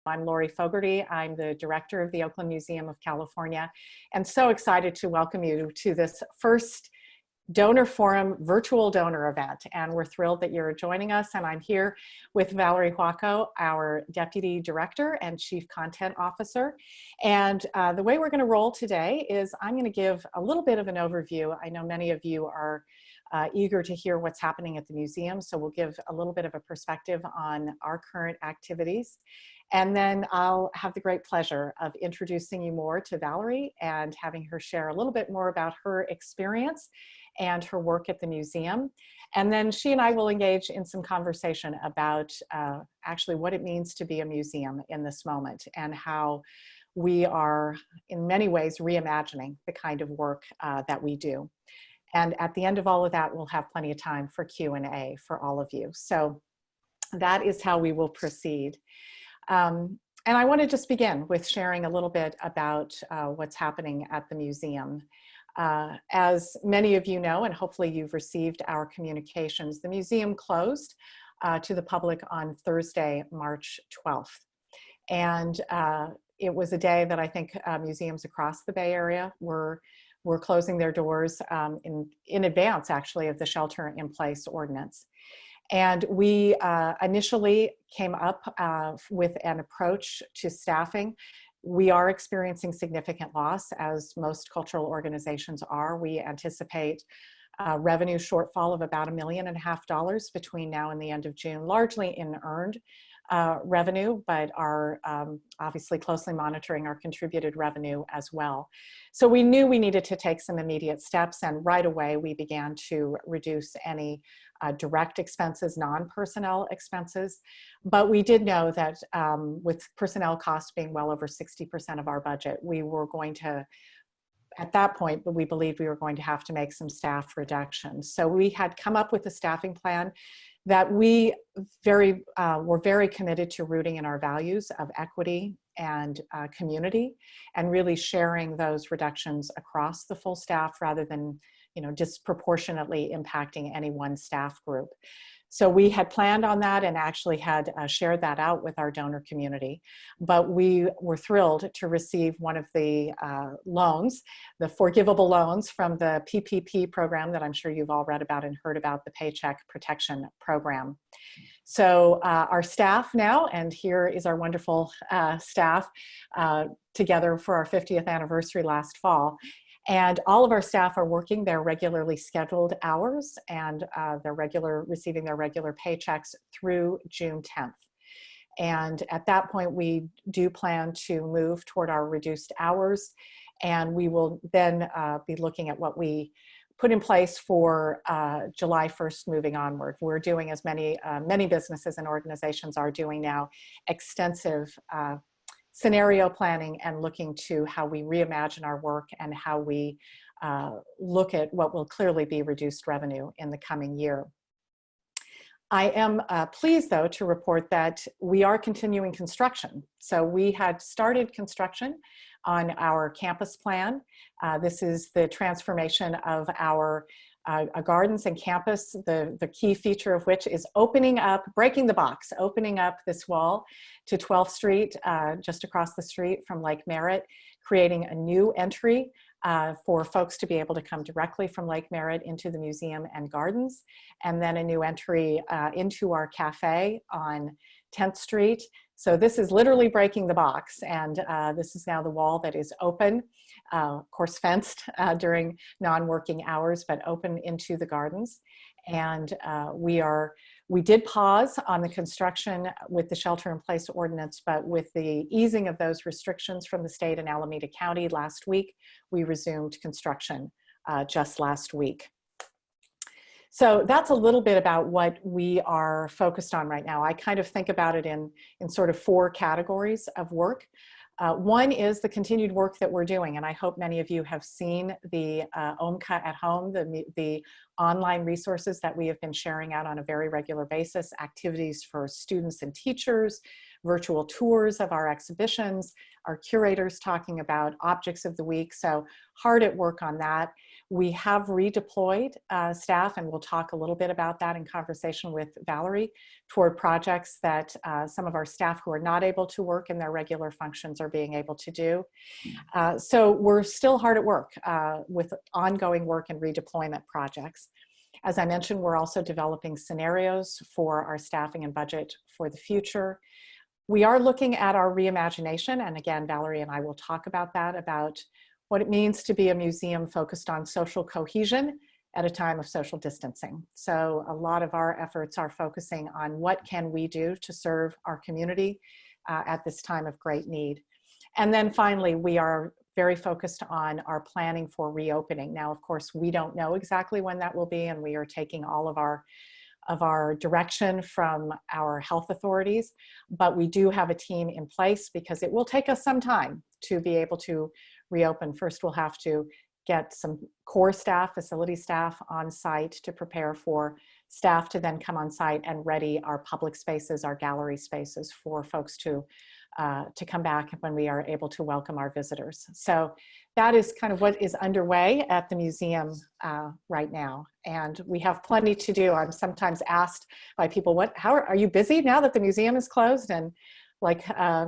I'm Lori Fogarty. I'm the director of the Oakland Museum of California, and so excited to welcome you to this first Donor Forum virtual donor event. And we're thrilled that you're joining us. And I'm here with Valerie Huaco, our Deputy Director and Chief Content Officer. And the way we're going to roll today is I'm going to give a little bit of an overview. I know many of you are eager to hear what's happening at the museum, so we'll give a little bit of a perspective on our current activities. And then I'll have the great pleasure of introducing you more to Valerie and having her share a little bit more about her experience and her work at the museum. And then she and I will engage in some conversation about actually what it means to be a museum in this moment and how we are in many ways reimagining the kind of work that we do. And at the end of all of that, we'll have plenty of time for Q&A for all of you. So that is how we will proceed. And I want to just begin with sharing a little bit about what's happening at the museum. As many of you know, and hopefully you've received our communications, the museum closed to the public on Thursday, March 12th. And it was a day that I think museums across the Bay Area were closing their doors in advance, actually, of the shelter-in-place ordinance. And we initially came up with an approach to staffing. We are experiencing significant loss, as most cultural organizations are. We anticipate a revenue shortfall of about $1.5 million between now and the end of June, largely in earned revenue, but are obviously closely monitoring our contributed revenue as well. So we knew we needed to take some immediate steps, and right away we began to reduce any direct expenses, non-personnel expenses. But we did know that with personnel costs being well over 60% of our budget, we were going to, at that point, we believed we were going to have to make some staff reductions. So we had come up with a staffing plan that we were very committed to rooting in our values of equity and community, and really sharing those reductions across the full staff rather than disproportionately impacting any one staff group. So we had planned on that and actually had shared that out with our donor community. But we were thrilled to receive one of the loans, the forgivable loans from the PPP program that I'm sure you've all read about and heard about, the Paycheck Protection Program. So our staff now, and here is our wonderful staff together for our 50th anniversary last fall. And all of our staff are working their regularly scheduled hours, and they're receiving their regular paychecks through June 10th. And at that point, we do plan to move toward our reduced hours, and we will then be looking at what we put in place for July 1st moving onward. We're doing, as many businesses and organizations are doing now, extensive scenario planning and looking to how we reimagine our work and how we look at what will clearly be reduced revenue in the coming year. I am pleased, though, to report that we are continuing construction. So we had started construction on our campus plan. This is the transformation of our gardens and campus, the key feature of which is breaking the box, opening up this wall to 12th Street, just across the street from Lake Merritt, creating a new entry for folks to be able to come directly from Lake Merritt into the museum and gardens, and then a new entry into our cafe on 10th Street. So this is literally breaking the box, and this is now the wall that is open, of course fenced during non-working hours, but open into the gardens. And we did pause on the construction with the shelter-in-place ordinance, but with the easing of those restrictions from the state and Alameda County last week, we resumed construction just last week. So that's a little bit about what we are focused on right now. I kind of think about it in sort of 4 categories of work. One is the continued work that we're doing, and I hope many of you have seen the OMCA at Home, the online resources that we have been sharing out on a very regular basis, activities for students and teachers, virtual tours of our exhibitions, our curators talking about objects of the week. So hard at work on that. We have redeployed staff, and we'll talk a little bit about that in conversation with Valerie, toward projects that some of our staff who are not able to work in their regular functions are being able to do. So we're still hard at work with ongoing work and redeployment projects. As I mentioned, we're also developing scenarios for our staffing and budget for the future. We are looking at our reimagination, and again, Valerie and I will talk about that, about what it means to be a museum focused on social cohesion at a time of social distancing. So a lot of our efforts are focusing on what can we do to serve our community at this time of great need. And then finally, we are very focused on our planning for reopening. Now, of course, we don't know exactly when that will be, and we are taking all of our direction from our health authorities, but we do have a team in place because it will take us some time to be able to reopen. First, we'll have to get some core staff, facility staff on site to prepare for staff to then come on site and ready our public spaces, our gallery spaces for folks to come back when we are able to welcome our visitors. So that is kind of what is underway at the museum right now. And we have plenty to do. I'm sometimes asked by people, how are you busy now that the museum is closed? And like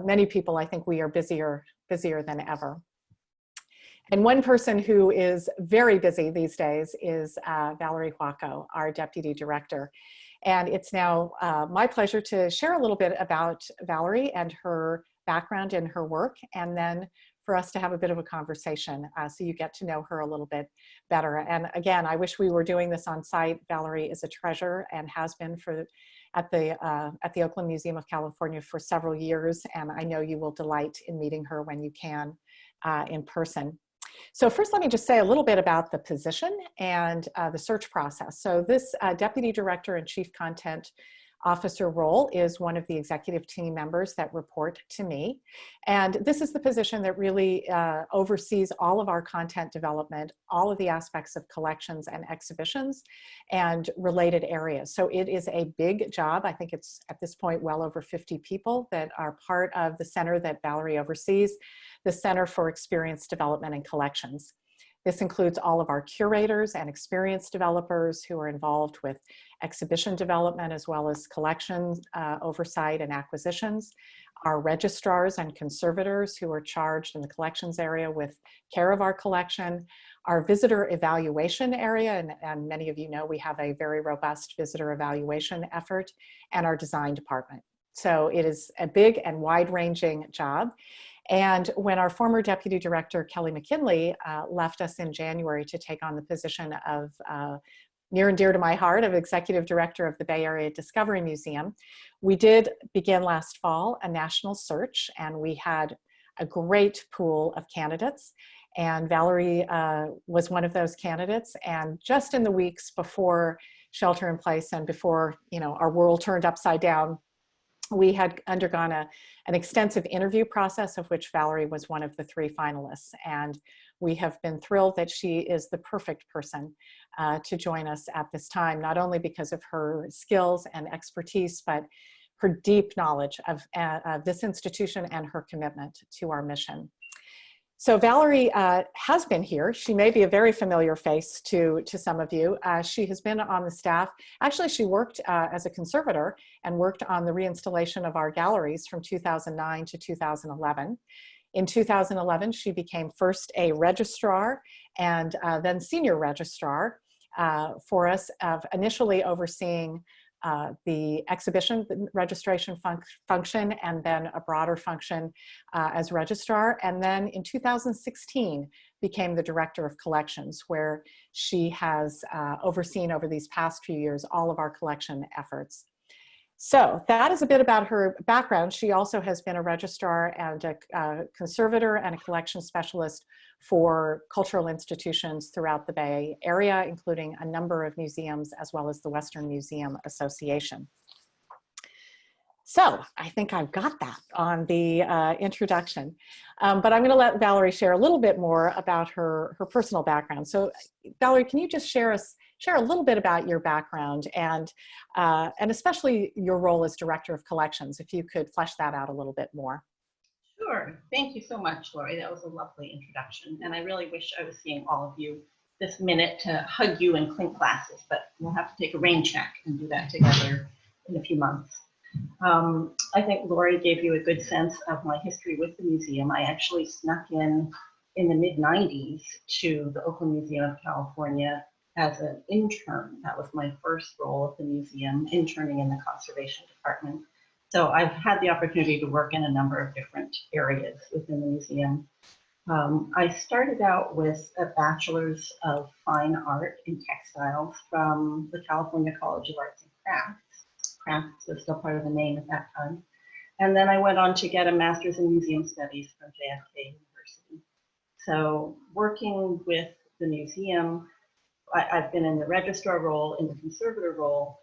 many people, I think we are busier than ever. And one person who is very busy these days is Valerie Huaco, our Deputy Director. And it's now my pleasure to share a little bit about Valerie and her background in her work, and then for us to have a bit of a conversation so you get to know her a little bit better. And again, I wish we were doing this on site. Valerie is a treasure and has been at the Oakland Museum of California for several years, and I know you will delight in meeting her when you can in person. So first, let me just say a little bit about the position and the search process. So this Deputy Director and Chief Content Officer role is one of the executive team members that report to me. And this is the position that really oversees all of our content development, all of the aspects of collections and exhibitions and related areas. So it is a big job. I think it's at this point well over 50 people that are part of the center that Valerie oversees, the Center for Experience Development and Collections. This includes all of our curators and experience developers who are involved with exhibition development as well as collections oversight and acquisitions, our registrars and conservators who are charged in the collections area with care of our collection, our visitor evaluation area, and many of you know we have a very robust visitor evaluation effort, and our design department. So it is a big and wide-ranging job. And when our former Deputy Director, Kelly McKinley, left us in January to take on the position of near and dear to my heart of Executive Director of the Bay Area Discovery Museum, we did begin last fall a national search, and we had a great pool of candidates. And Valerie was one of those candidates. And just in the weeks before shelter in place and before our world turned upside down, we had undergone an extensive interview process of which Valerie was one of the 3 finalists. And we have been thrilled that she is the perfect person to join us at this time, not only because of her skills and expertise, but her deep knowledge of this institution and her commitment to our mission. So Valerie has been here. She may be a very familiar face to some of you. She has been on the staff. Actually, she worked as a conservator and worked on the reinstallation of our galleries from 2009 to 2011. In 2011, she became first a registrar and then senior registrar for us, initially overseeing the exhibition registration function, and then a broader function as registrar. And then in 2016 became the Director of Collections, where she has overseen over these past few years all of our collection efforts. So that is a bit about her background. She also has been a registrar and a conservator and a collection specialist for cultural institutions throughout the Bay Area, including a number of museums as well as the Western Museum Association. So I think I've got that on the introduction, but I'm going to let Valerie share a little bit more about her personal background. So Valerie, can you just share us share a little bit about your background and especially your role as Director of Collections, if you could flesh that out a little bit more. Sure. Thank you so much, Lori. That was a lovely introduction. And I really wish I was seeing all of you this minute to hug you and clink glasses, but we'll have to take a rain check and do that together in a few months. I think Lori gave you a good sense of my history with the museum. I actually snuck in the mid-90s to the Oakland Museum of California as an intern. That was my first role at the museum, interning in the conservation department. So I've had the opportunity to work in a number of different areas within the museum. I started out with a Bachelor's of Fine Art in Textiles from the California College of Arts and Crafts. Crafts was still part of the name at that time. And then I went on to get a Master's in Museum Studies from JFK University. So working with the museum, I've been in the registrar role, in the conservator role.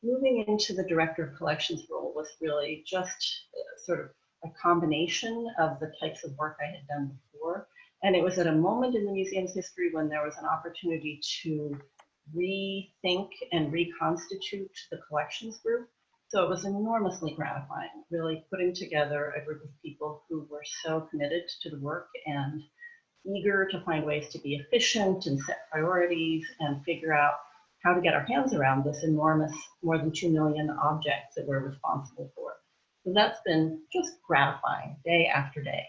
Moving into the Director of Collections role was really just sort of a combination of the types of work I had done before. And it was at a moment in the museum's history when there was an opportunity to rethink and reconstitute the collections group. So it was enormously gratifying, really putting together a group of people who were so committed to the work and eager to find ways to be efficient and set priorities and figure out how to get our hands around this enormous, more than 2 million objects that we're responsible for. So that's been just gratifying day after day.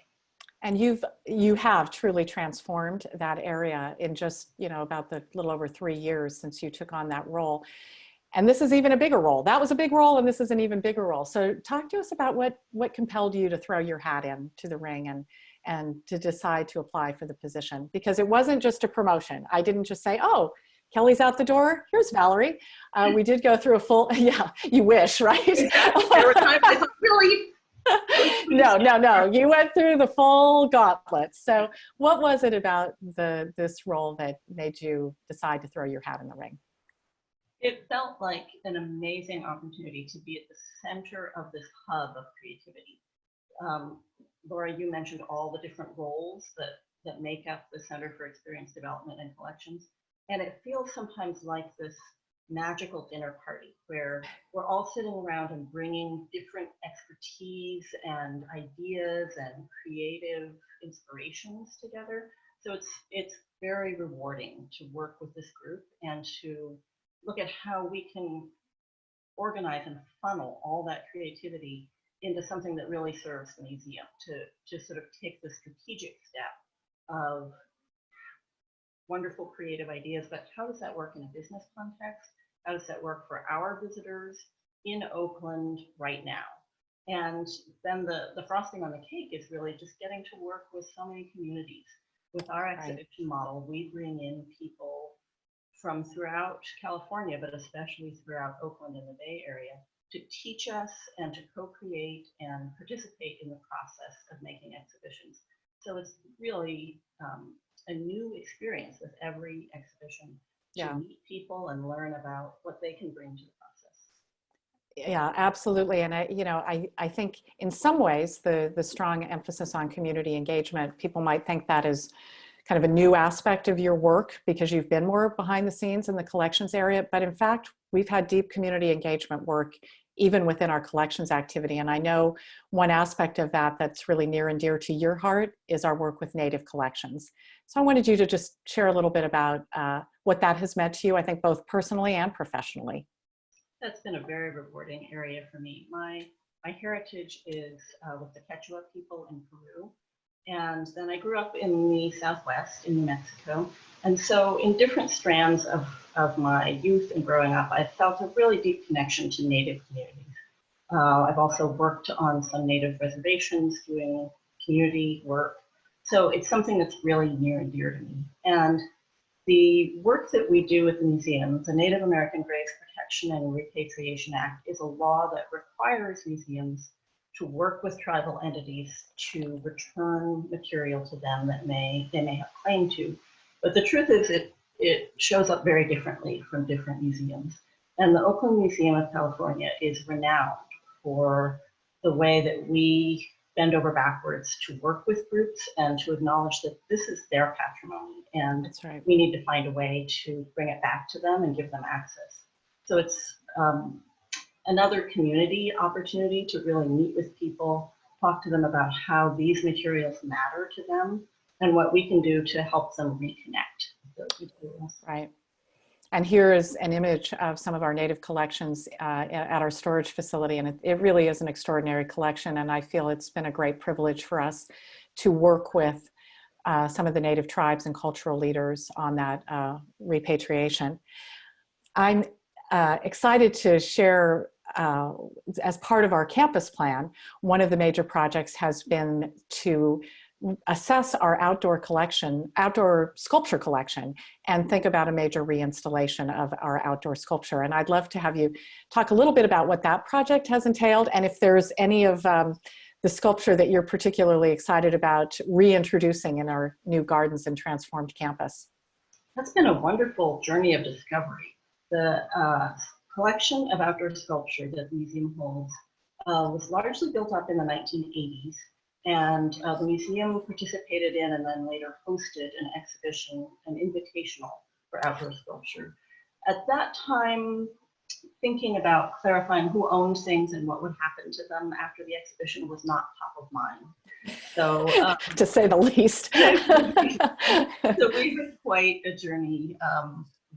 And you have truly transformed that area in just, about the little over 3 years since you took on that role. And this is even a bigger role. That was a big role, and this is an even bigger role. So talk to us about what compelled you to throw your hat into the ring and to decide to apply for the position, because it wasn't just a promotion. I didn't just say, oh, Kelly's out the door, here's Valerie. We did go through a full, yeah, you wish, right? Exactly. There were times I thought, really? No. You went through the full gauntlet. So what was it about this role that made you decide to throw your hat in the ring? It felt like an amazing opportunity to be at the center of this hub of creativity. Laura, you mentioned all the different roles that make up the Center for Experience Development and Collections. And it feels sometimes like this magical dinner party where we're all sitting around and bringing different expertise and ideas and creative inspirations together. So it's very rewarding to work with this group and to look at how we can organize and funnel all that creativity into something that really serves the museum, to sort of take the strategic step of wonderful creative ideas, but how does that work in a business context? How does that work for our visitors in Oakland right now? And then the frosting on the cake is really just getting to work with so many communities. With our exhibition model, we bring in people from throughout California, but especially throughout Oakland and the Bay Area, to teach us and to co-create and participate in the process of making exhibitions. So it's really a new experience with every exhibition to meet people and learn about what they can bring to the process. Yeah, absolutely. And I think in some ways the strong emphasis on community engagement, people might think that is kind of a new aspect of your work because you've been more behind the scenes in the collections area. But in fact, we've had deep community engagement work even within our collections activity. And I know one aspect of that that's really near and dear to your heart is our work with Native collections. So I wanted you to just share a little bit about what that has meant to you, I think both personally and professionally. That's been a very rewarding area for me. My heritage is with the Quechua people in Peru. And then I grew up in the Southwest in New Mexico. And so in different strands of my youth and growing up, I felt a really deep connection to Native communities. I've also worked on some Native reservations doing community work. So it's something that's really near and dear to me. And the work that we do at the museum, the Native American Graves Protection and Repatriation Act, is a law that requires museums to work with tribal entities to return material to them that they may have claim to. But the truth is it shows up very differently from different museums. And the Oakland Museum of California is renowned for the way that we bend over backwards to work with groups and to acknowledge that this is their patrimony, and That's right. we need to find a way to bring it back to them and give them access. So it's another community opportunity to really meet with people, talk to them about how these materials matter to them and what we can do to help them reconnect with those materials. Right. And here is an image of some of our native collections at our storage facility. And it really is an extraordinary collection. And I feel it's been a great privilege for us to work with some of the native tribes and cultural leaders on that repatriation. I'm excited to share, as part of our campus plan, one of the major projects has been to assess our outdoor sculpture collection, and think about a major reinstallation of our outdoor sculpture. And I'd love to have you talk a little bit about what that project has entailed, and if there's any of the sculpture that you're particularly excited about reintroducing in our new gardens and transformed campus. That's been a wonderful journey of discovery. The collection of outdoor sculpture that the museum holds was largely built up in the 1980s. And the museum participated in and then later hosted an exhibition, an invitational for outdoor sculpture. At that time, thinking about clarifying who owned things and what would happen to them after the exhibition was not top of mind. So, to say the least. So we had quite a journey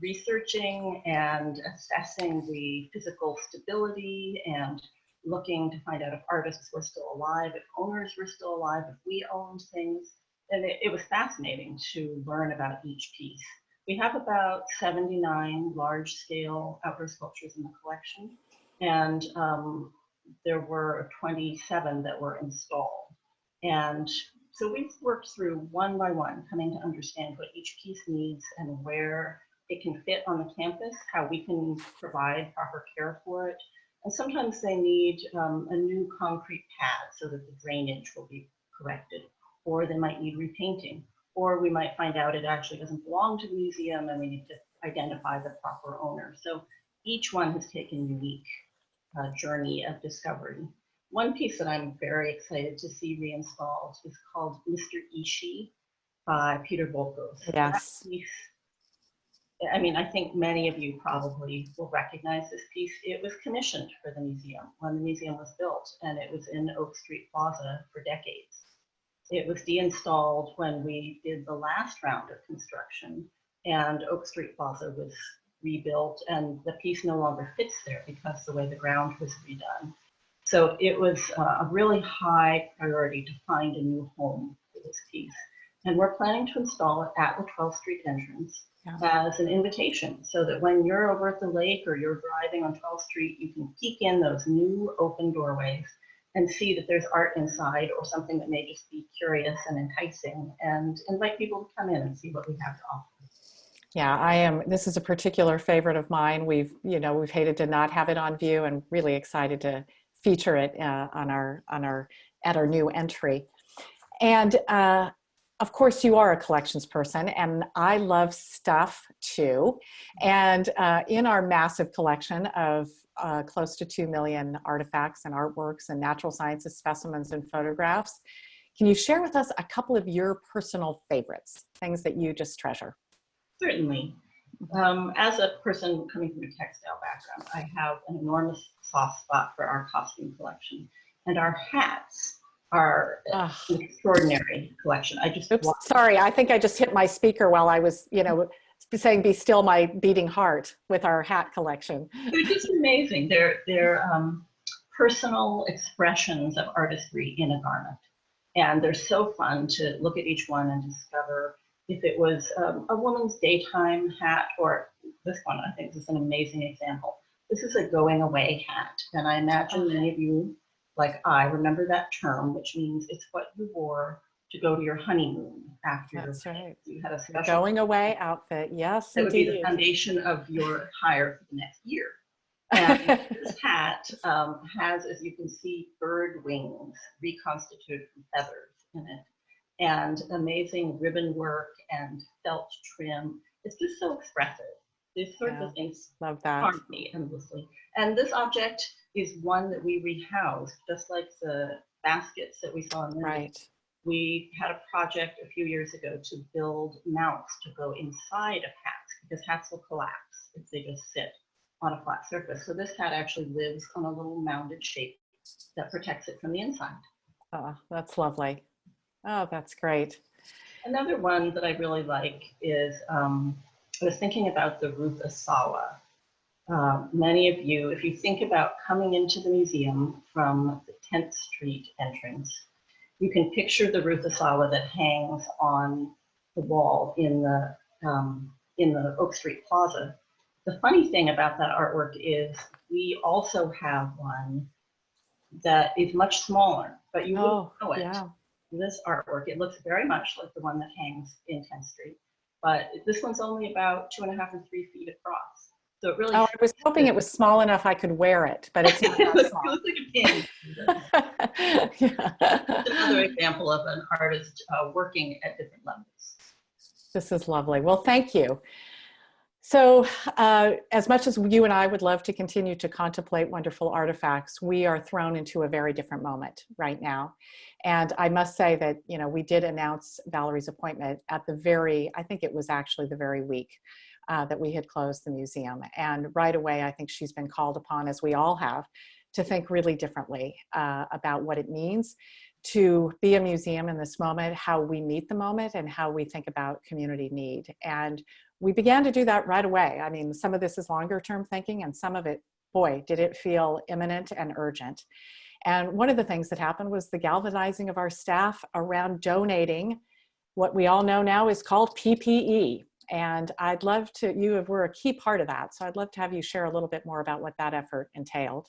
researching and assessing the physical stability and looking to find out if artists were still alive, if owners were still alive, if we owned things. And it was fascinating to learn about each piece. We have about 79 large-scale outdoor sculptures in the collection, and there were 27 that were installed. And so we've worked through one by one, coming to understand what each piece needs and where it can fit on the campus, how we can provide proper care for it. And sometimes they need a new concrete pad so that the drainage will be corrected, or they might need repainting, or we might find out it actually doesn't belong to the museum and we need to identify the proper owner. So each one has taken a unique journey of discovery. One piece that I'm very excited to see reinstalled is called Mr. Ishii by Peter Volkos. Yes. That piece, I mean, I think many of you probably will recognize this piece. It was commissioned for the museum when the museum was built, and it was in Oak Street Plaza for decades. It was deinstalled when we did the last round of construction, and Oak Street Plaza was rebuilt, and the piece no longer fits there because the way the ground was redone. So it was a really high priority to find a new home for this piece. And we're planning to install it at the 12th Street entrance as an invitation, so that when you're over at the lake or you're driving on 12th Street, you can peek in those new open doorways and see that there's art inside, or something that may just be curious and enticing, and invite people to come in and see what we have to offer. Yeah, this is a particular favorite of mine. We've hated to not have it on view, and really excited to feature it at our new entry. And of course, you are a collections person, and I love stuff too. And in our massive collection of close to 2 million artifacts and artworks and natural sciences specimens and photographs, can you share with us a couple of your personal favorites, things that you just treasure? Certainly. As a person coming from a textile background, I have an enormous soft spot for our costume collection, and our hats are an extraordinary collection. Sorry, I think I just hit my speaker while I was, saying "Be still, my beating heart" with our hat collection. They're just amazing. They're personal expressions of artistry in a garment, and they're so fun to look at each one and discover if it was a woman's daytime hat, or this one, I think, is an amazing example. This is a going away hat, and I imagine many of you, like I, remember that term, which means it's what you wore to go to your honeymoon after you had a special going away outfit. Yes, that would be the foundation of your attire for the next year. And this hat has, as you can see, bird wings reconstituted from feathers in it, and amazing ribbon work and felt trim. It's just so expressive. These sorts of things charm me endlessly. And this object is one that we rehoused, just like the baskets that we saw in there. Right. We had a project a few years ago to build mounts to go inside of hats because hats will collapse if they just sit on a flat surface. So this hat actually lives on a little mounded shape that protects it from the inside. Oh, that's lovely. Oh, that's great. Another one that I really like is, I was thinking about the Ruth Asawa. Many of you, if you think about coming into the museum from the 10th Street entrance, you can picture the Ruth Asawa that hangs on the wall in the Oak Street Plaza. The funny thing about that artwork is we also have one that is much smaller, but you wouldn't know it. Yeah. This artwork, it looks very much like the one that hangs in 10th Street, but this one's only about 2.5 or 3 feet across. So it really. Oh, I was hoping it was small enough I could wear it, but it's not that small. It looks like a pin. Yeah. It's another example of an artist working at different levels. This is lovely. Well, thank you. So as much as you and I would love to continue to contemplate wonderful artifacts, we are thrown into a very different moment right now. And I must say that, you know, we did announce Valerie's appointment at I think it was actually the very week that we had closed the museum. And right away, I think she's been called upon, as we all have, to think really differently about what it means to be a museum in this moment, how we meet the moment, and how we think about community need. And we began to do that right away. I mean, some of this is longer term thinking, and some of it, boy, did it feel imminent and urgent. And one of the things that happened was the galvanizing of our staff around donating what we all know now is called PPE. And I'd love to, you were a key part of that. So I'd love to have you share a little bit more about what that effort entailed.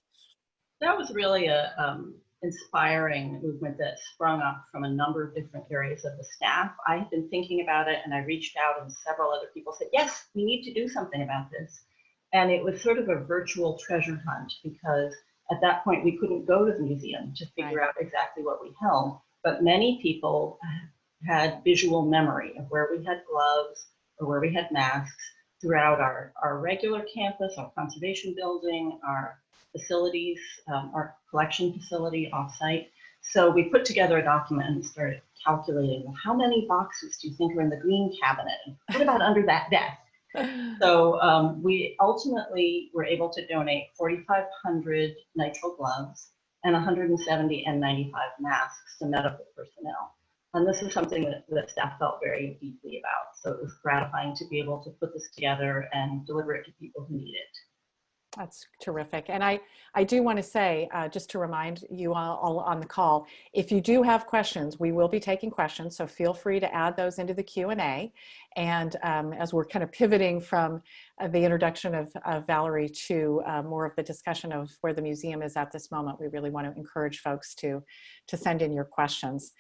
That was really a inspiring movement that sprung up from a number of different areas of the staff. I had been thinking about it, and I reached out, and several other people said, yes, we need to do something about this. And it was sort of a virtual treasure hunt, because at that point we couldn't go to the museum to figure out exactly what we held, but many people had visual memory of where we had gloves or where we had masks throughout our regular campus, our conservation building, our facilities, our collection facility offsite. So we put together a document and started calculating, well, how many boxes do you think are in the green cabinet? And what about under that desk? So we ultimately were able to donate 4,500 nitrile gloves and 170 N95 masks to medical personnel. And this is something that the staff felt very deeply about. So it was gratifying to be able to put this together and deliver it to people who need it. That's terrific. And I do want to say, just to remind you all on the call, if you do have questions, we will be taking questions. So feel free to add those into the Q&A. And as we're kind of pivoting from the introduction of Valerie to more of the discussion of where the museum is at this moment, we really want to encourage folks to send in your questions.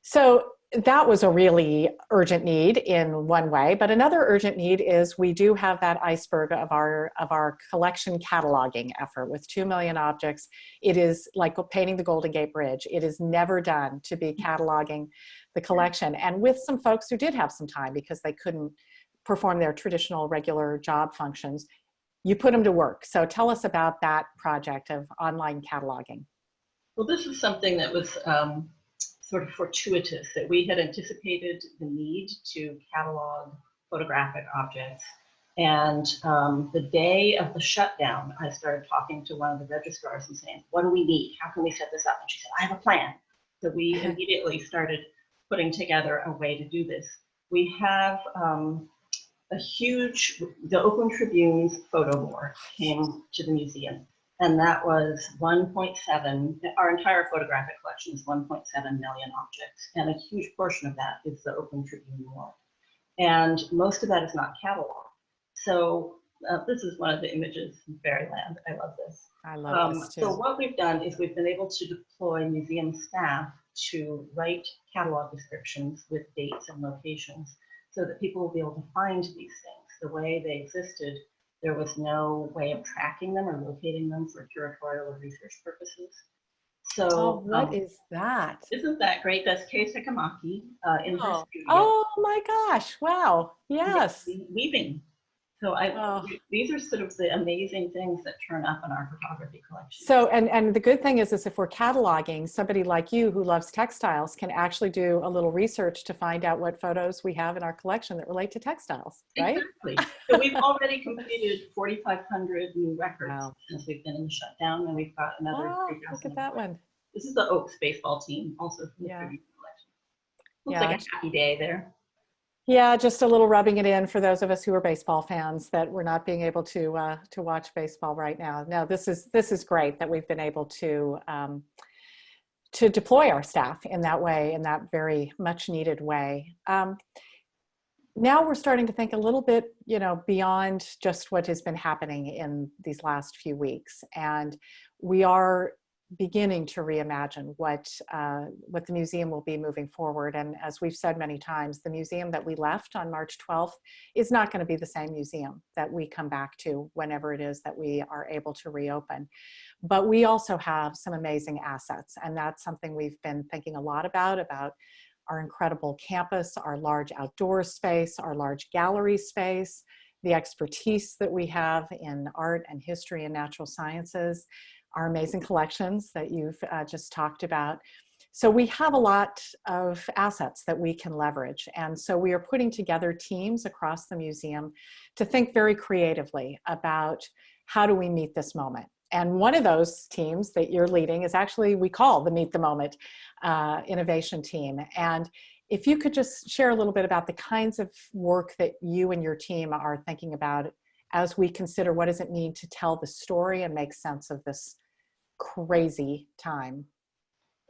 So that was a really urgent need in one way, but another urgent need is we do have that iceberg of our collection cataloging effort with 2 million objects. It is like painting the Golden Gate Bridge. It is never done to be cataloging the collection, and with some folks who did have some time because they couldn't perform their traditional regular job functions, you put them to work. So tell us about that project of online cataloging. Well, this is something that was sort of fortuitous, that we had anticipated the need to catalog photographic objects. And the day of the shutdown, I started talking to one of the registrars and saying, what do we need? How can we set this up? And she said, I have a plan. So we immediately started putting together a way to do this. We have the Oakland Tribune's photo war came to the museum. And that was 1.7, our entire photographic collection is 1.7 million objects. And a huge portion of that is the Oakland Tribune wall. And most of that is not cataloged. So this is one of the images from Fairyland. I love this. I love this too. So what we've done is we've been able to deploy museum staff to write catalog descriptions with dates and locations so that people will be able to find these things. The way they existed, there was no way of tracking them or locating them for curatorial or research purposes. So what is that? Isn't that great? That's Kei Sekamaki in her studio. Oh my gosh, wow, yes. Weaving. So Oh. these are sort of the amazing things that turn up in our photography collection. So, and the good thing is if we're cataloging, somebody like you who loves textiles can actually do a little research to find out what photos we have in our collection that relate to textiles, right? Exactly. So we've already completed 4,500 new records Wow. since we've been in the shutdown, and we've got another Oh, 3,000. look at that one. This is the Oaks baseball team, also from the Yeah. tribute collection. Looks Yeah. like a happy day there. Yeah, just a little rubbing it in for those of us who are baseball fans that we're not being able to watch baseball right now. No, this is great that we've been able to deploy our staff in that way, in that very much needed way. Now we're starting to think a little bit, beyond just what has been happening in these last few weeks, and we are beginning to reimagine what the museum will be moving forward. And as we've said many times, the museum that we left on March 12th is not going to be the same museum that we come back to whenever it is that we are able to reopen. But we also have some amazing assets, and that's something we've been thinking a lot about our incredible campus, our large outdoor space, our large gallery space, the expertise that we have in art and history and natural sciences, our amazing collections that you've just talked about. So we have a lot of assets that we can leverage. And so we are putting together teams across the museum to think very creatively about how do we meet this moment. And one of those teams that you're leading is actually, we call the Meet the Moment innovation team. And if you could just share a little bit about the kinds of work that you and your team are thinking about as we consider what does it mean to tell the story and make sense of this crazy time.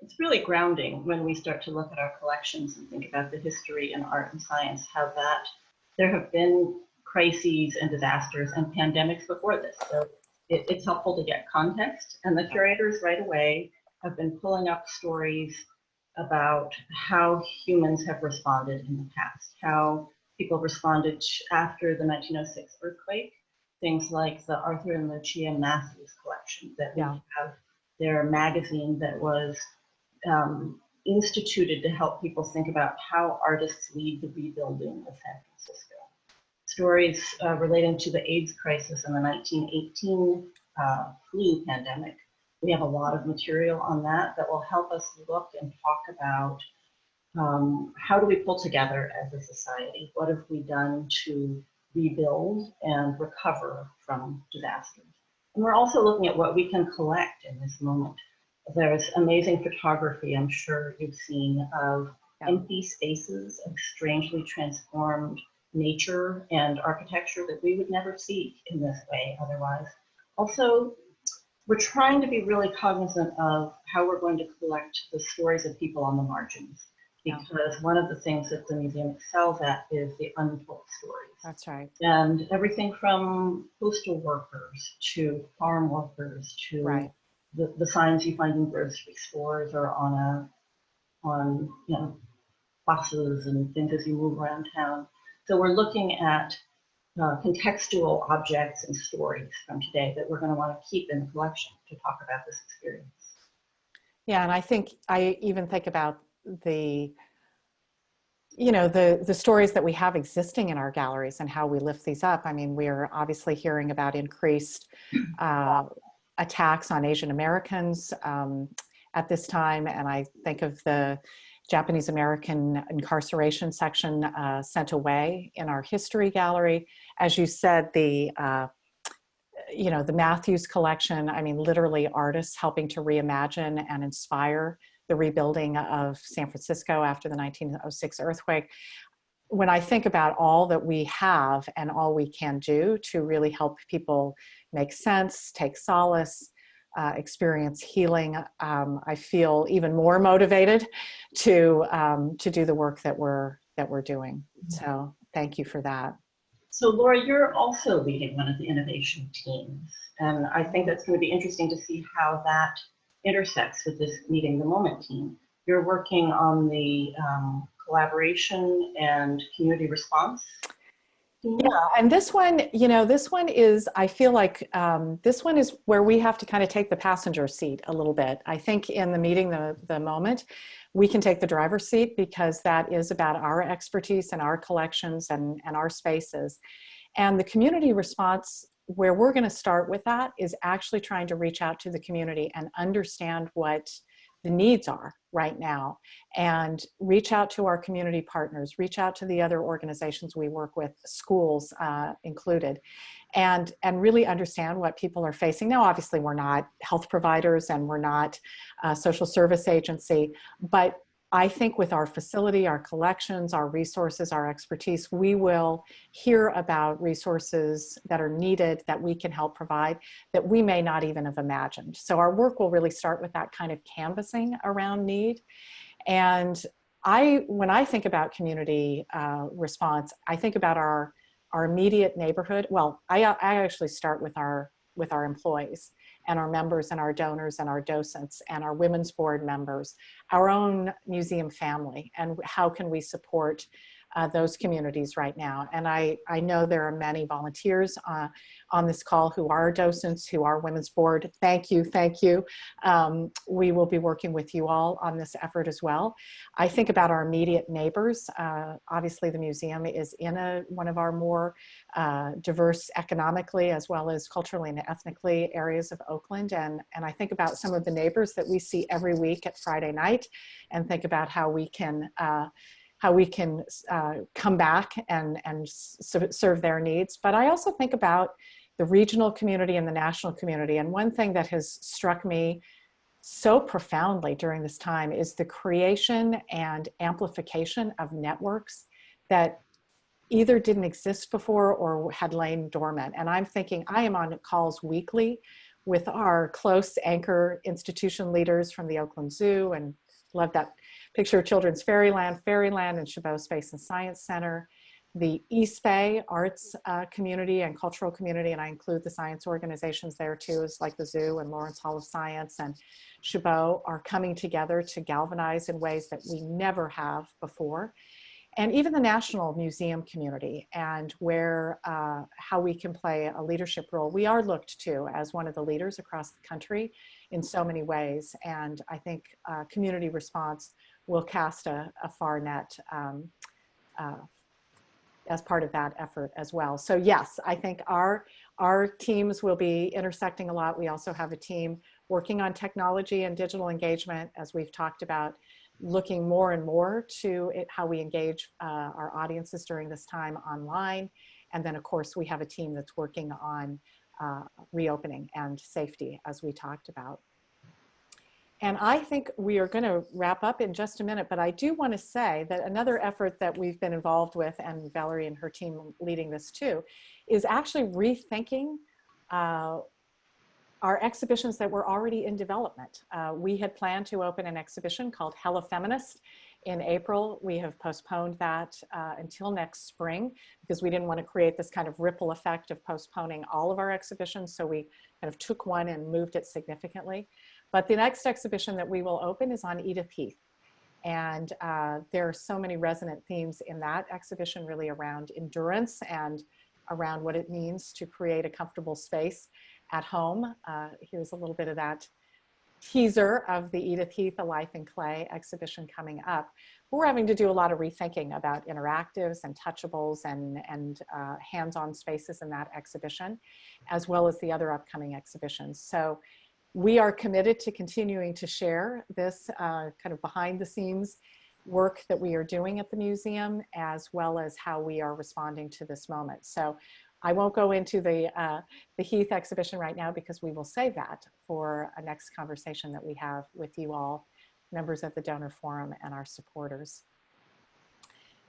It's really grounding when we start to look at our collections and think about the history in art and science, how that there have been crises and disasters and pandemics before this. So it's helpful to get context. And the curators right away have been pulling up stories about how humans have responded in the past, how people responded after the 1906 earthquake, things like the Arthur and Lucia Matthews collection that we have, their magazine that was instituted to help people think about how artists lead the rebuilding of San Francisco. Stories relating to the AIDS crisis and the 1918 flu pandemic. We have a lot of material on that will help us look and talk about how do we pull together as a society? What have we done to rebuild and recover from disasters? And we're also looking at what we can collect in this moment. There's amazing photography, I'm sure you've seen, of empty spaces, of strangely transformed nature and architecture that we would never see in this way otherwise. Also, we're trying to be really cognizant of how we're going to collect the stories of people on the margins, because one of the things that the museum excels at is the untold stories. That's right. And everything from postal workers to farm workers to the signs you find in grocery stores or on buses and things as you move around town. So we're looking at contextual objects and stories from today that we're going to want to keep in the collection to talk about this experience. Yeah, and I even think about the stories that we have existing in our galleries and how we lift these up. I mean, we're obviously hearing about increased attacks on Asian Americans at this time, and I think of the Japanese American incarceration section sent away in our history gallery. As you said, the Matthews collection, I mean, literally artists helping to reimagine and inspire the rebuilding of San Francisco after the 1906 earthquake. When I think about all that we have and all we can do to really help people make sense, take solace, experience healing, I feel even more motivated to do the work that we're doing. So thank you for that. So Laura, you're also leading one of the innovation teams, and I think that's going to be interesting to see how that intersects with this Meeting the Moment team. You're working on the collaboration and community response. Yeah, and this one is, I feel like this one is where we have to kind of take the passenger seat a little bit. I think in the Meeting the Moment, we can take the driver's seat because that is about our expertise and our collections and our spaces. And the community response, where we're going to start with that, is actually trying to reach out to the community and understand what the needs are right now, and reach out to our community partners, reach out to the other organizations we work with, schools included, and really understand what people are facing. Now, obviously, we're not health providers and we're not a social service agency, but I think with our facility, our collections, our resources, our expertise, we will hear about resources that are needed that we can help provide that we may not even have imagined. So our work will really start with that kind of canvassing around need. And when I think about community response, I think about our immediate neighborhood. Well, I actually start with our employees and our members and our donors and our docents and our women's board members, our own museum family, and how can we support those communities right now. And I know there are many volunteers on this call who are docents, who are women's board. Thank you, thank you. We will be working with you all on this effort as well. I think about our immediate neighbors. Obviously the museum is in one of our more diverse economically as well as culturally and ethnically areas of Oakland. And I think about some of the neighbors that we see every week at Friday night, and think about how we can come back and serve their needs. But I also think about the regional community and the national community. And one thing that has struck me so profoundly during this time is the creation and amplification of networks that either didn't exist before or had lain dormant. And I'm thinking, I am on calls weekly with our close anchor institution leaders from the Oakland Zoo, and love that picture of Children's Fairyland and Chabot Space and Science Center, the East Bay arts community and cultural community, and I include the science organizations there too, is like the Zoo and Lawrence Hall of Science and Chabot, are coming together to galvanize in ways that we never have before. And even the national museum community, and how we can play a leadership role. We are looked to as one of the leaders across the country in so many ways. And I think community response will cast a far net as part of that effort as well. So yes, I think our teams will be intersecting a lot. We also have a team working on technology and digital engagement, as we've talked about, looking more and more to how we engage our audiences during this time online. And then of course we have a team that's working on reopening and safety, as we talked about. And I think we are going to wrap up in just a minute, but I do want to say that another effort that we've been involved with, and Valerie and her team leading this too, is actually rethinking our exhibitions that were already in development. We had planned to open an exhibition called Hella Feminist in April. We have postponed that until next spring because we didn't want to create this kind of ripple effect of postponing all of our exhibitions. So we kind of took one and moved it significantly. But the next exhibition that we will open is on Edith Heath. And there are so many resonant themes in that exhibition, really around endurance and around what it means to create a comfortable space at home. Here's a little bit of that teaser of the Edith Heath, A Life in Clay exhibition coming up. We're having to do a lot of rethinking about interactives and touchables and hands-on spaces in that exhibition, as well as the other upcoming exhibitions. So we are committed to continuing to share this kind of behind the scenes work that we are doing at the museum, as well as how we are responding to this moment. So I won't go into the Heath exhibition right now because we will save that for a next conversation that we have with you all, members of the Donor Forum and our supporters.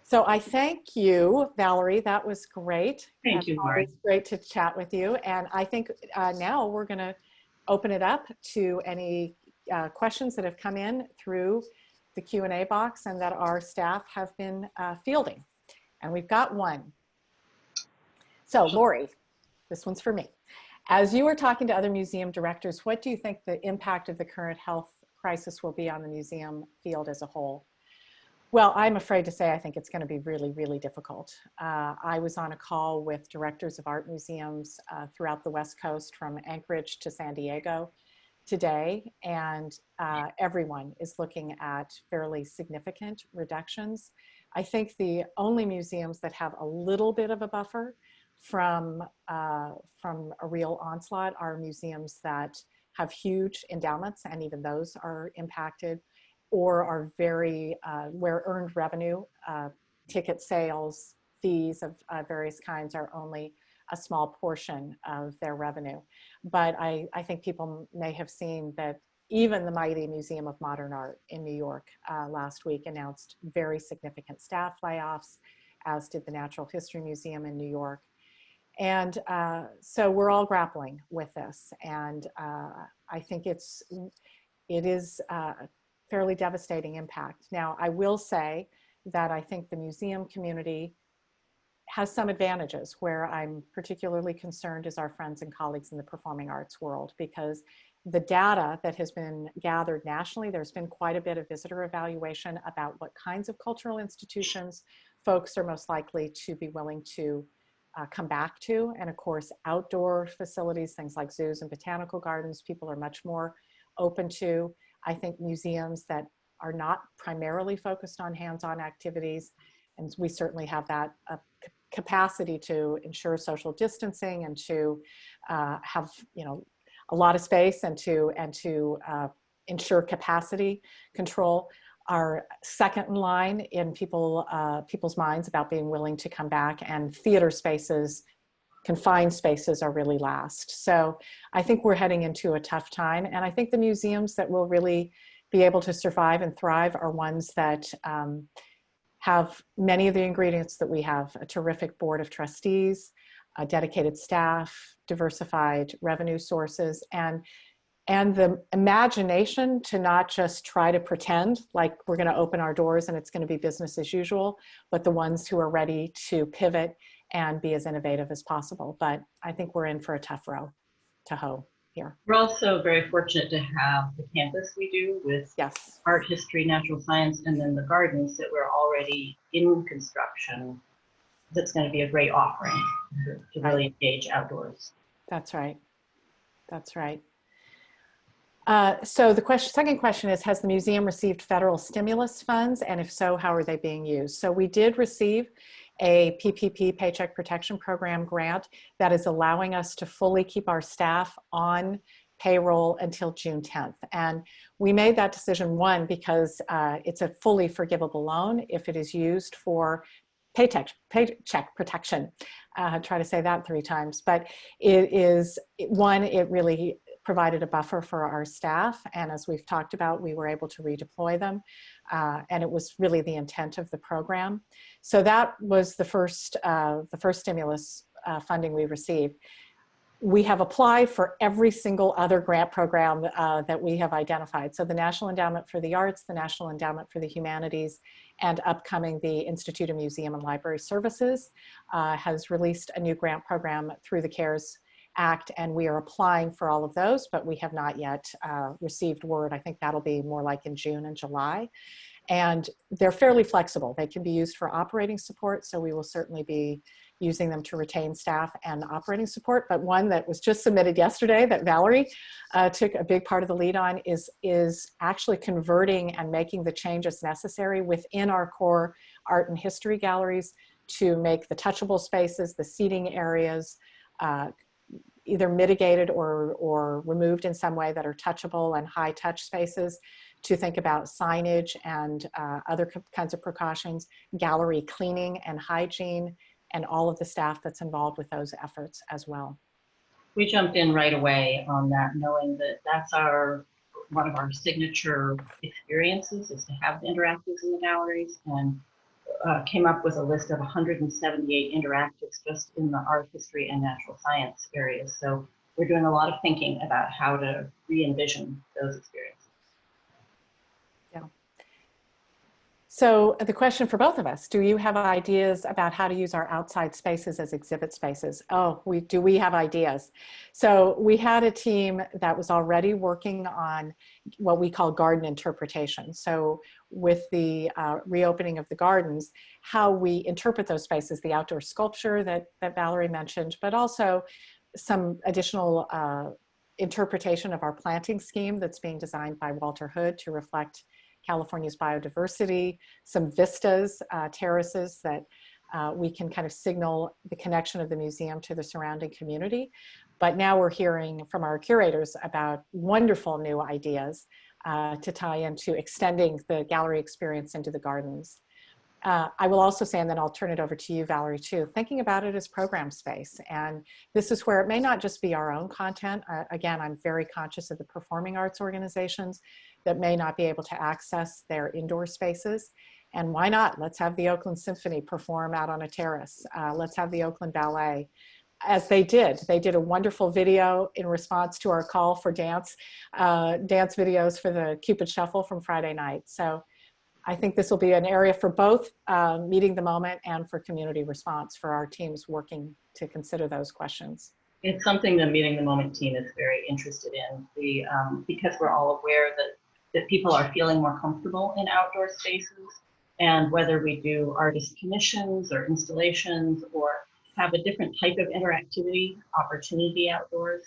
So I thank you, Valerie. That was great. Thank you, Laurie. It's great to chat with you. And I think now we're going to open it up to any questions that have come in through the Q&A box and that our staff have been fielding. And we've got one. So Lori, this one's for me. As you were talking to other museum directors, what do you think the impact of the current health crisis will be on the museum field as a whole? Well, I'm afraid to say I think it's going to be really, really difficult. I was on a call with directors of art museums throughout the West Coast, from Anchorage to San Diego today, and everyone is looking at fairly significant reductions. I think the only museums that have a little bit of a buffer from a real onslaught are museums that have huge endowments, and even those are impacted, or are very, where earned revenue, ticket sales, fees of various kinds are only a small portion of their revenue. But I think people may have seen that even the mighty Museum of Modern Art in New York last week announced very significant staff layoffs, as did the Natural History Museum in New York. And so we're all grappling with this. And I think it is a fairly devastating impact. Now, I will say that I think the museum community has some advantages. Where I'm particularly concerned is our friends and colleagues in the performing arts world, because the data that has been gathered nationally, there's been quite a bit of visitor evaluation about what kinds of cultural institutions folks are most likely to be willing to come back to. And of course, outdoor facilities, things like zoos and botanical gardens, people are much more open to. I think museums that are not primarily focused on hands-on activities, and we certainly have that capacity to ensure social distancing and to have, you know, a lot of space and to ensure capacity control, are second in line in people's minds about being willing to come back. And theater spaces, confined spaces, are really last. So I think we're heading into a tough time. And I think the museums that will really be able to survive and thrive are ones that have many of the ingredients that we have: a terrific board of trustees, a dedicated staff, diversified revenue sources, and the imagination to not just try to pretend like we're going to open our doors and it's going to be business as usual, but the ones who are ready to pivot and be as innovative as possible. But I think we're in for a tough row to hoe here. We're also very fortunate to have the campus we do with Yes. art history, natural science, and then the gardens that we're already in construction. That's going to be a great offering to really engage outdoors. That's right. That's right. So the second question is, has the museum received federal stimulus funds? And if so, how are they being used? So we did receive a PPP, Paycheck Protection Program grant, that is allowing us to fully keep our staff on payroll until June 10th. And we made that decision, one, because it's a fully forgivable loan if it is used for paycheck protection. Try to say that 3 times, but it is, one, it really provided a buffer for our staff. And as we've talked about, we were able to redeploy them. And it was really the intent of the program. So that was the first stimulus funding we received. We have applied for every single other grant program that we have identified. So the National Endowment for the Arts, the National Endowment for the Humanities, and upcoming the Institute of Museum and Library Services has released a new grant program through the CARES Act, and we are applying for all of those, but we have not yet received word. I think that'll be more like in June and July. And they're fairly flexible. They can be used for operating support, so we will certainly be using them to retain staff and operating support. But one that was just submitted yesterday that Valerie took a big part of the lead on is actually converting and making the changes necessary within our core art and history galleries to make the touchable spaces, the seating areas, either mitigated or removed in some way that are touchable and high touch spaces, to think about signage and other kinds of precautions, gallery cleaning and hygiene, and all of the staff that's involved with those efforts as well. We jumped in right away on that, knowing that that's one of our signature experiences, is to have the interactives in the galleries, and came up with a list of 178 interactives just in the art, history, and natural science areas. So we're doing a lot of thinking about how to re-envision those experiences. Yeah. So the question for both of us, do you have ideas about how to use our outside spaces as exhibit spaces? Oh, we have ideas. So we had a team that was already working on what we call garden interpretation. So with the reopening of the gardens, how we interpret those spaces, the outdoor sculpture that Valerie mentioned, but also some additional interpretation of our planting scheme that's being designed by Walter Hood to reflect California's biodiversity, some vistas, terraces that we can kind of signal the connection of the museum to the surrounding community. But now we're hearing from our curators about wonderful new ideas to tie into extending the gallery experience into the gardens. I will also say, and then I'll turn it over to you, Valerie, too, thinking about it as program space. And this is where it may not just be our own content. Again, I'm very conscious of the performing arts organizations that may not be able to access their indoor spaces. And why not? Let's have the Oakland Symphony perform out on a terrace. Let's have the Oakland Ballet. As they did a wonderful video in response to our call for dance videos for the Cupid Shuffle from Friday night. So I think this will be an area for both meeting the moment and for community response for our teams working to consider those questions. It's something the Meeting the Moment team is very interested in. Because we're all aware that people are feeling more comfortable in outdoor spaces, and whether we do artist commissions or installations or have a different type of interactivity opportunity outdoors,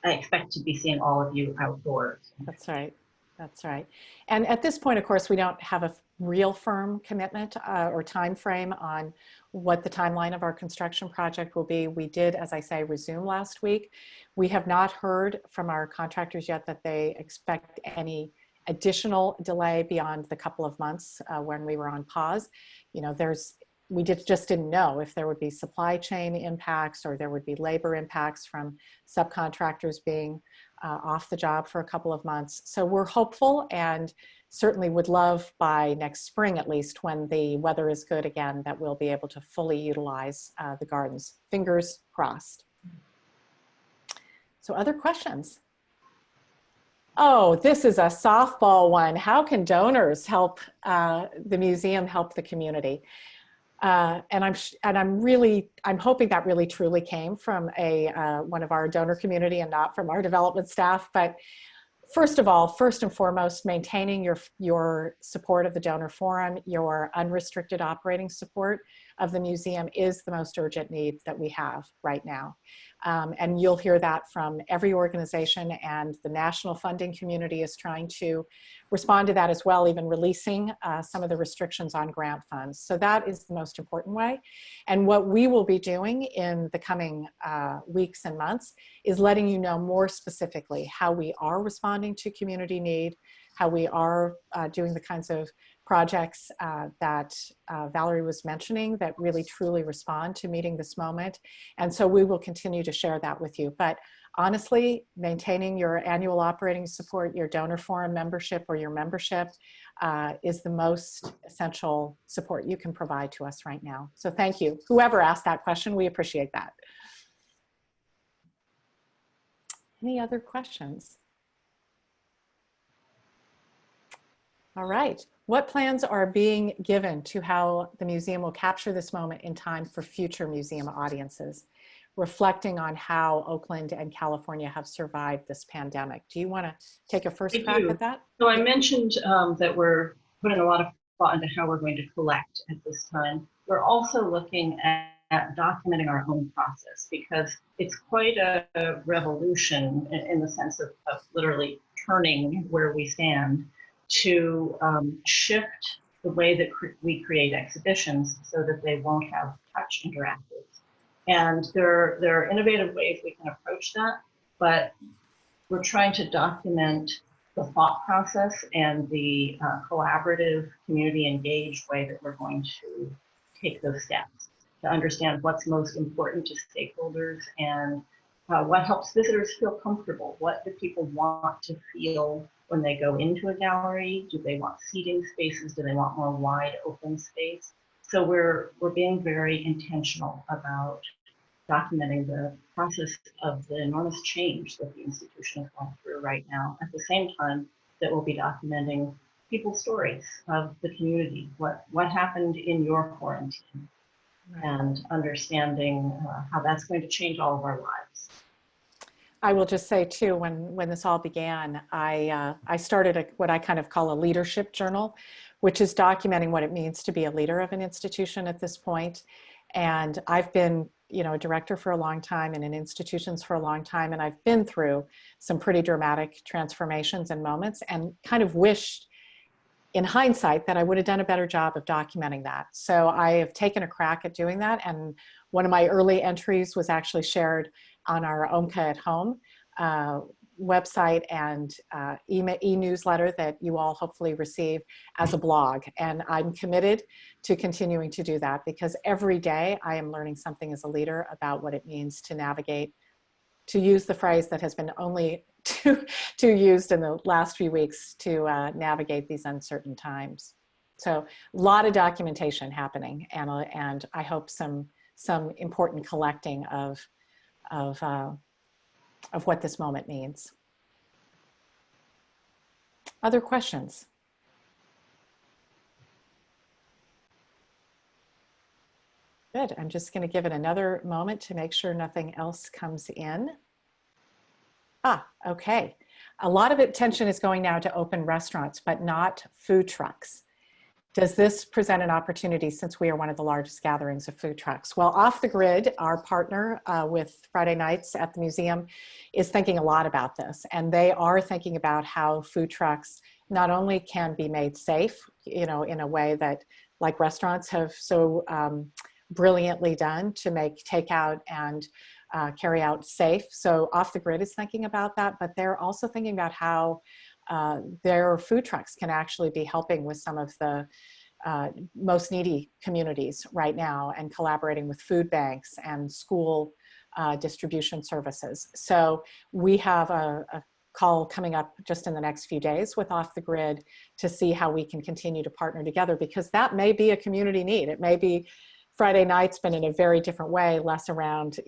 I expect to be seeing all of you outdoors. That's right. That's right. And at this point, of course, we don't have a real firm commitment or time frame on what the timeline of our construction project will be. We did, as I say, resume last week. We have not heard from our contractors yet that they expect any additional delay beyond the couple of months when we were on pause. You know, we just didn't know if there would be supply chain impacts or there would be labor impacts from subcontractors being off the job for a couple of months. So we're hopeful and certainly would love by next spring, at least when the weather is good again, that we'll be able to fully utilize the gardens. Fingers crossed. So other questions? Oh, this is a softball one. How can donors help the museum help the community? And I'm hoping that really truly came from one of our donor community and not from our development staff. But first of all, first and foremost, maintaining your support of the donor forum, your unrestricted operating support of the museum is the most urgent need that we have right now. And you'll hear that from every organization, and the national funding community is trying to respond to that as well, even releasing some of the restrictions on grant funds. So that is the most important way. And what we will be doing in the coming weeks and months is letting you know more specifically how we are responding to community need, how we are doing the kinds of projects that Valerie was mentioning that really truly respond to meeting this moment. And so we will continue to share that with you. But honestly, maintaining your annual operating support, your donor forum membership or your membership is the most essential support you can provide to us right now. So thank you. Whoever asked that question, we appreciate that. Any other questions? All right. What plans are being given to how the museum will capture this moment in time for future museum audiences, reflecting on how Oakland and California have survived this pandemic? Do you want to take a first crack at that? So I mentioned that we're putting a lot of thought into how we're going to collect at this time. We're also looking at documenting our own process, because it's quite a revolution in the sense of literally turning where we stand to shift the way that we create exhibitions so that they won't have touch interactives. And there are innovative ways we can approach that, but we're trying to document the thought process and the collaborative, community engaged way that we're going to take those steps to understand what's most important to stakeholders and what helps visitors feel comfortable. What do people want to feel when they go into a gallery? Do they want seating spaces? Do they want more wide open space? So we're being very intentional about documenting the process of the enormous change that the institution is going through right now. At the same time that we'll be documenting people's stories of the community, what happened in your quarantine, and understanding how that's going to change all of our lives. I will just say too, when this all began, I started what I kind of call a leadership journal, which is documenting what it means to be a leader of an institution at this point. And I've been, a director for a long time and in institutions for a long time, and I've been through some pretty dramatic transformations and moments, and kind of wished in hindsight, that I would have done a better job of documenting that. So I have taken a crack at doing that. And one of my early entries was actually shared on our OMCA at Home website and e-newsletter that you all hopefully receive as a blog. And I'm committed to continuing to do that, because every day I am learning something as a leader about what it means to navigate, to use the phrase that has been only too used in the last few weeks, to navigate these uncertain times. So a lot of documentation happening, and I hope some important collecting of what this moment means. Other questions? Good. I'm just going to give it another moment to make sure nothing else comes in. Okay. A lot of attention is going now to open restaurants, but not food trucks. Does this present an opportunity, since we are one of the largest gatherings of food trucks? Well, Off the Grid, our partner with Friday Nights at the museum, is thinking a lot about this. And they are thinking about how food trucks not only can be made safe, in a way that, like restaurants have so brilliantly done, to make takeout and carry out safe. So Off the Grid is thinking about that, but they're also thinking about how their food trucks can actually be helping with some of the most needy communities right now, and collaborating with food banks and school distribution services. So we have a call coming up just in the next few days with Off the Grid to see how we can continue to partner together, because that may be a community need. It may be Friday nights, but in a very different way, less around,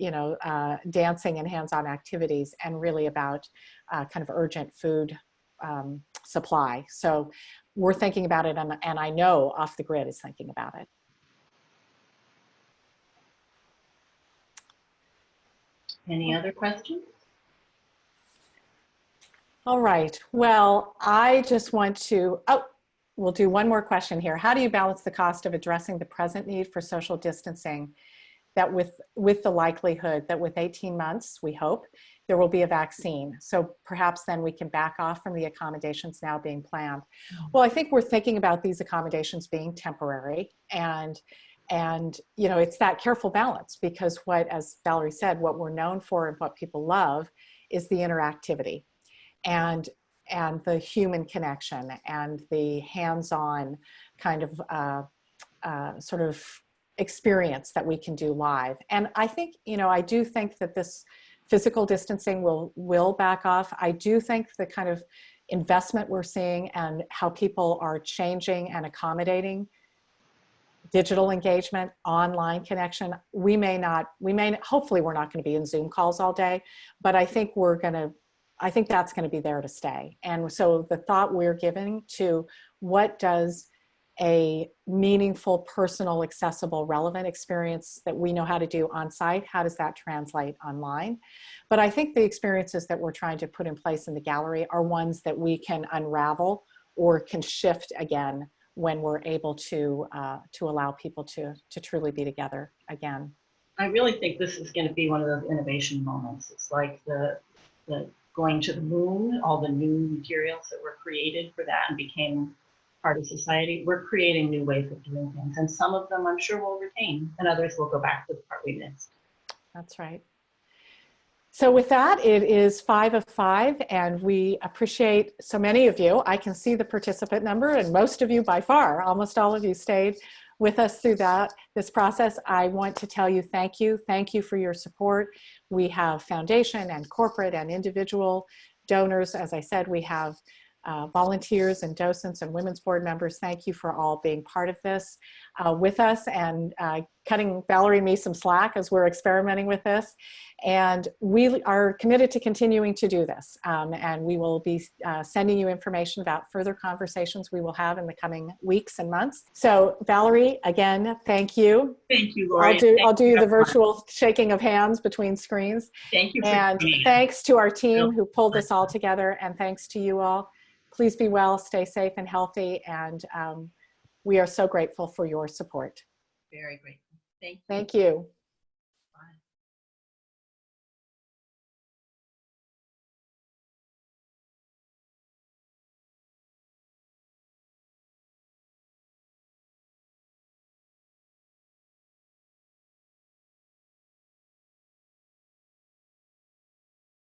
dancing and hands-on activities, and really about kind of urgent food supply. So we're thinking about it, and I know Off the Grid is thinking about it. Any other questions? All right. Well, I just want to, we'll do one more question here. How do you balance the cost of addressing the present need for social distancing, that with the likelihood that with 18 months, we hope, there will be a vaccine? So perhaps then we can back off from the accommodations now being planned. Well, I think we're thinking about these accommodations being temporary, and it's that careful balance, because as Valerie said, what we're known for and what people love is the interactivity and the human connection and the hands-on kind of sort of experience that we can do live. And I think, I do think that this physical distancing will back off. I do think the kind of investment we're seeing and how people are changing and accommodating digital engagement, online connection, hopefully we're not going to be in Zoom calls all day, but I think that's going to be there to stay. And so the thought we're giving to what does a meaningful, personal, accessible, relevant experience that we know how to do on site, how does that translate online? But I think the experiences that we're trying to put in place in the gallery are ones that we can unravel or can shift again when we're able to allow people to truly be together again. I really think this is going to be one of those innovation moments. It's like the going to the moon, all the new materials that were created for that and became part of society. We're creating new ways of doing things, and some of them I'm sure we'll retain, and others will go back to the part we missed. That's right. So with that, it is 5 of 5, and we appreciate so many of you. I can see the participant number, and most of you by far, almost all of you stayed with us through this process. I want to tell you thank you. Thank you for your support. We have foundation and corporate and individual donors. As I said, we have volunteers and docents and women's board members. Thank you for all being part of this with us, and cutting Valerie and me some slack as we're experimenting with this. And we are committed to continuing to do this. And we will be sending you information about further conversations we will have in the coming weeks and months. So Valerie, again, thank you. Thank you, Lori. I'll do the virtual shaking of hands between screens. Thank you. And thanks to our team who pulled this all together, and thanks to you all. Please be well, stay safe and healthy, and we are so grateful for your support. Very grateful. Thank you. Thank you.